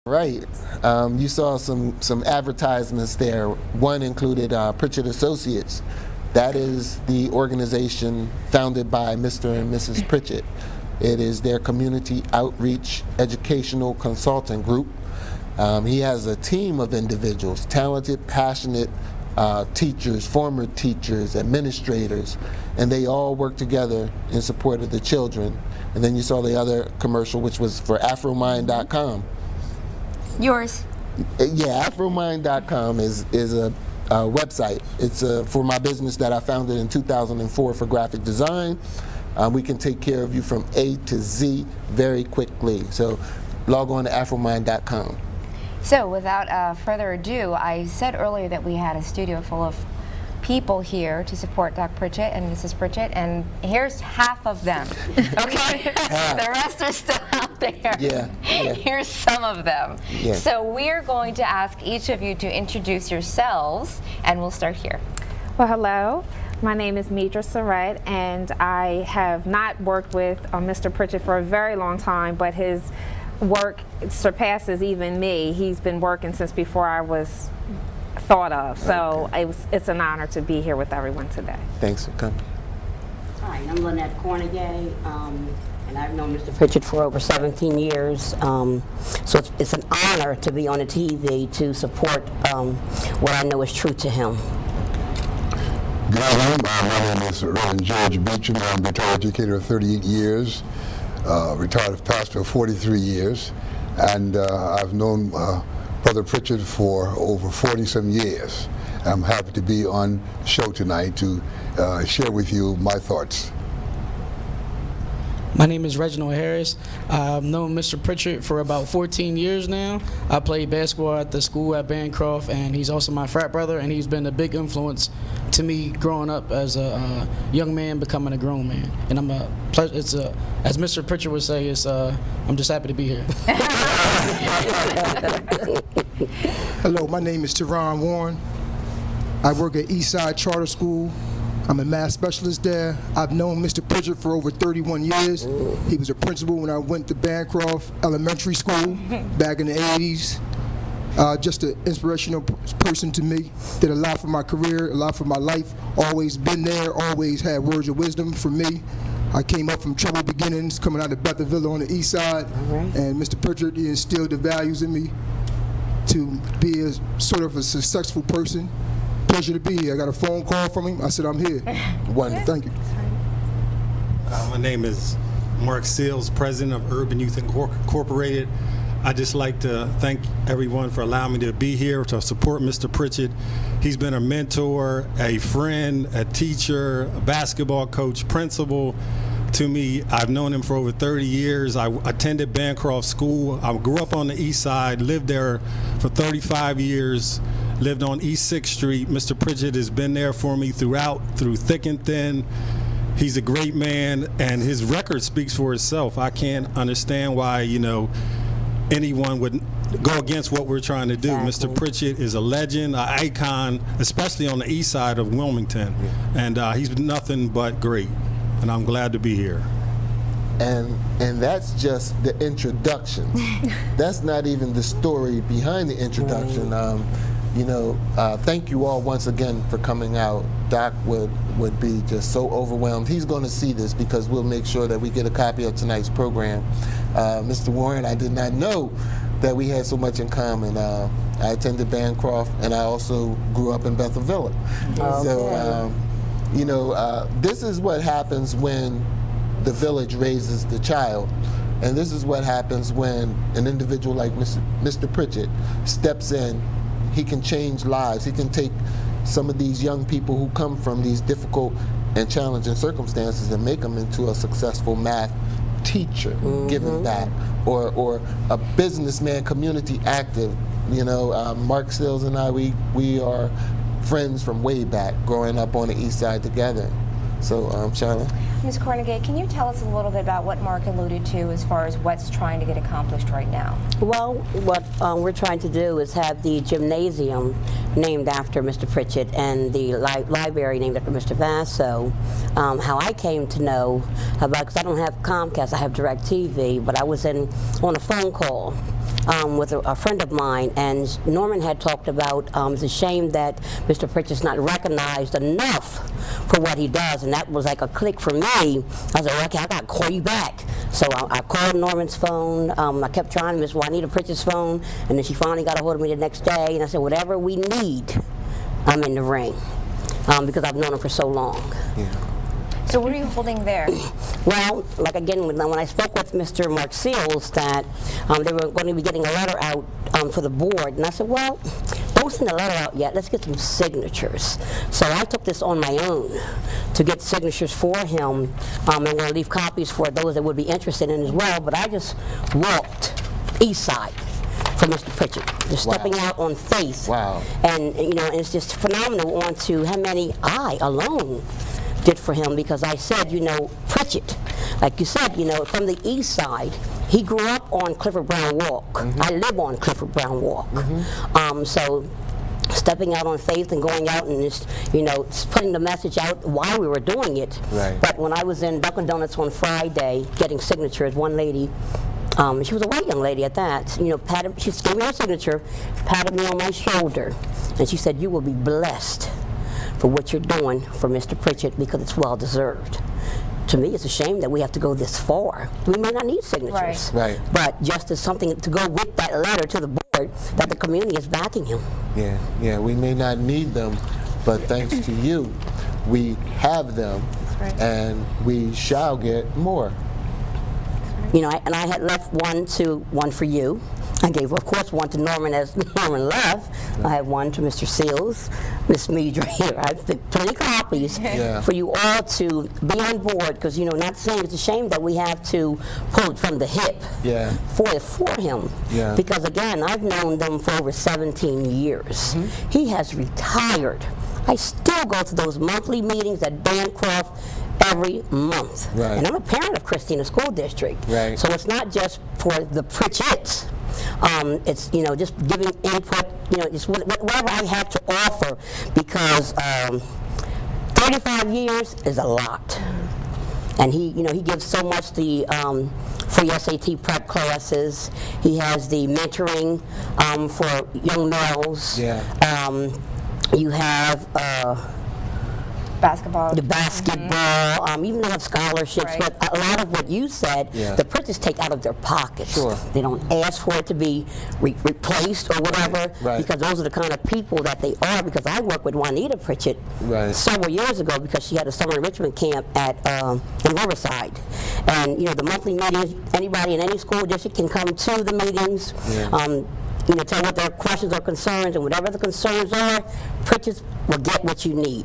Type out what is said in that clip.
Right. You saw some advertisements there. One included Pritchet Associates. That is the organization founded by Mr. and Mrs. Pritchet. It is their community outreach educational consultant group. He has a team of individuals, talented, passionate teachers, former teachers, administrators, and they all work together in support of the children. And then you saw the other commercial, which was for afromind.com. Yours. Yeah, afromind.com is a website. It's for my business that I founded in 2004 for graphic design. We can take care of you from A to Z very quickly. So log on to afromind.com. So without further ado, I said earlier that we had a studio full of people here to support Doc Pritchet and Mrs. Pritchet, and here's half of them. Okay, the rest are still out there. Yeah. Here's some of them. Yeah. So we're going to ask each of you to introduce yourselves, and we'll start here. Well, hello. My name is Midra Surratt, and I have not worked with Mr. Pritchet for a very long time, but his work surpasses even me. He's been working since before I was thought of, so okay. It's an honor to be here with everyone today. Thanks for coming. Hi, I'm Lynette Cornegay, and I've known Mr. Pritchet for over 17 years, so it's an honor to be on the TV to support what I know is true to him. Good afternoon. My name is Reverend George Beecham. I'm a retired educator of 38 years, retired pastor of 43 years, and I've known Brother Pritchet for over 40-some years. I'm happy to be on the show tonight to share with you my thoughts. My name is Reginald Harris. I've known Mr. Pritchet for about 14 years now. I played basketball at the school at Bancroft, and he's also my frat brother, and he's been a big influence to me growing up as a young man becoming a grown man. And as Mr. Pritchet would say, I'm just happy to be here. Hello, my name is Teron Warren. I work at Eastside Charter School. I'm a math specialist there. I've known Mr. Pritchet for over 31 years. He was a principal when I went to Bancroft Elementary School back in the 80s. Just an inspirational person to me. Did a lot for my career, a lot for my life. Always been there, always had words of wisdom for me. I came up from troubled beginnings, coming out of Bethelville on the east side, and Mr. Pritchet instilled the values in me to be a sort of a successful person. Pleasure to be here. I got a phone call from him. I said, I'm here. Wonderful. Thank you. My name is Mark Seals, president of Urban Youth Incorporated. I'd just like to thank everyone for allowing me to be here to support Mr. Pritchet. He's been a mentor, a friend, a teacher, a basketball coach, principal to me. I've known him for over 30 years. I attended Bancroft School. I grew up on the east side, lived there for 35 years, lived on East 6th Street. Mr. Pritchet has been there for me through thick and thin. He's a great man, and his record speaks for itself. I can't understand why, anyone would go against what we're trying to do. Exactly. Mr. Pritchet is a legend, an icon, especially on the east side of Wilmington, and he's been nothing but great, and I'm glad to be here. And that's just the introduction. That's not even the story behind the introduction. Thank you all once again for coming out. Doc would be just so overwhelmed. He's going to see this because we'll make sure that we get a copy of tonight's program. Mr. Warren, I did not know that we had so much in common. I attended Bancroft, and I also grew up in Bethelville. So, this is what happens when the village raises the child. And this is what happens when an individual like Mr. Pritchet steps in. He can change lives. He can take some of these young people who come from these difficult and challenging circumstances and make them into a successful math teacher, given that, or a businessman, community active. Mark Stills and I, we are friends from way back, growing up on the east side together. So, Charlotte? Ms. Cornegay, can you tell us a little bit about what Mark alluded to as far as what's trying to get accomplished right now? Well, what we're trying to do is have the gymnasium named after Mr. Pritchet and the library named after Mr. Vasso. How I came to know about, because I don't have Comcast, I have DirecTV, but I was on a phone call with a friend of mine, and Norman had talked about it's a shame that Mr. Pritchett's not recognized enough for what he does, and that was like a click for me. I was like, okay, I got to call you back. So I called Norman's phone. I kept trying Miss Juanita Pritchett's phone, and then she finally got a hold of me the next day, and I said, whatever we need, I'm in the ring, because I've known him for so long. Yeah. So what are you holding there? Well, like again, when I spoke with Mr. Mark Seals that they were going to be getting a letter out for the board, and I said, well, don't send a letter out yet. Let's get some signatures. So I took this on my own to get signatures for him. I'm going to leave copies for those that would be interested in as well, but I just walked east side for Mr. Pritchet, just stepping out on faith. Wow. And, you know, and it's just phenomenal on to how many I alone did for him, because I said, you know, Pritchet, like you said, you know, from the east side, he grew up on Clifford Brown Walk. I live on Clifford Brown Walk. So stepping out on faith and going out and just, you know, putting the message out while we were doing it. Right. But when I was in Dunkin' Donuts on Friday getting signatures, one lady, she was a white young lady at that, you know, she gave me her signature, patted me on my shoulder, and she said, you will be blessed for what you're doing for Mr. Pritchet, because it's well deserved. To me, it's a shame that we have to go this far. We may not need signatures, Right. but just as something to go with that letter to the board that the community is backing him. Yeah, yeah, we may not need them, but thanks to you, we have them, and we shall get more. You know, and I had left one for you. I gave, of course, one to Norman as Norman left. I had one to Mr. Seals, Miss Meadra here. I picked 20 copies for you all to be on board, because, you know, not saying it's a shame that we have to pull it from the hip for him. Yeah. Because, again, I've known them for over 17 years. He has retired. I still go to those monthly meetings at Bancroft every month. Right. And I'm a parent of Christina School District. Right. So it's not just for the Pritchetts. It's, you know, just giving input, you know, just whatever I have to offer, because 35 years is a lot. And he, you know, he gives so much, the free SAT prep classes. He has the mentoring for young males. Yeah. You have Basketball. the basketball, even they have scholarships, Right. but a lot of what you said, the Pritchetts take out of their pockets. Sure. They don't ask for it to be replaced or whatever, Right. because those are the kind of people that they are. Because I worked with Juanita Pritchet several years ago, because she had a summer enrichment camp at in Riverside. And, you know, the monthly meetings, anybody in any school district can come to the meetings. You know, tell what their questions or concerns, and whatever the concerns are, Pritchetts will get what you need.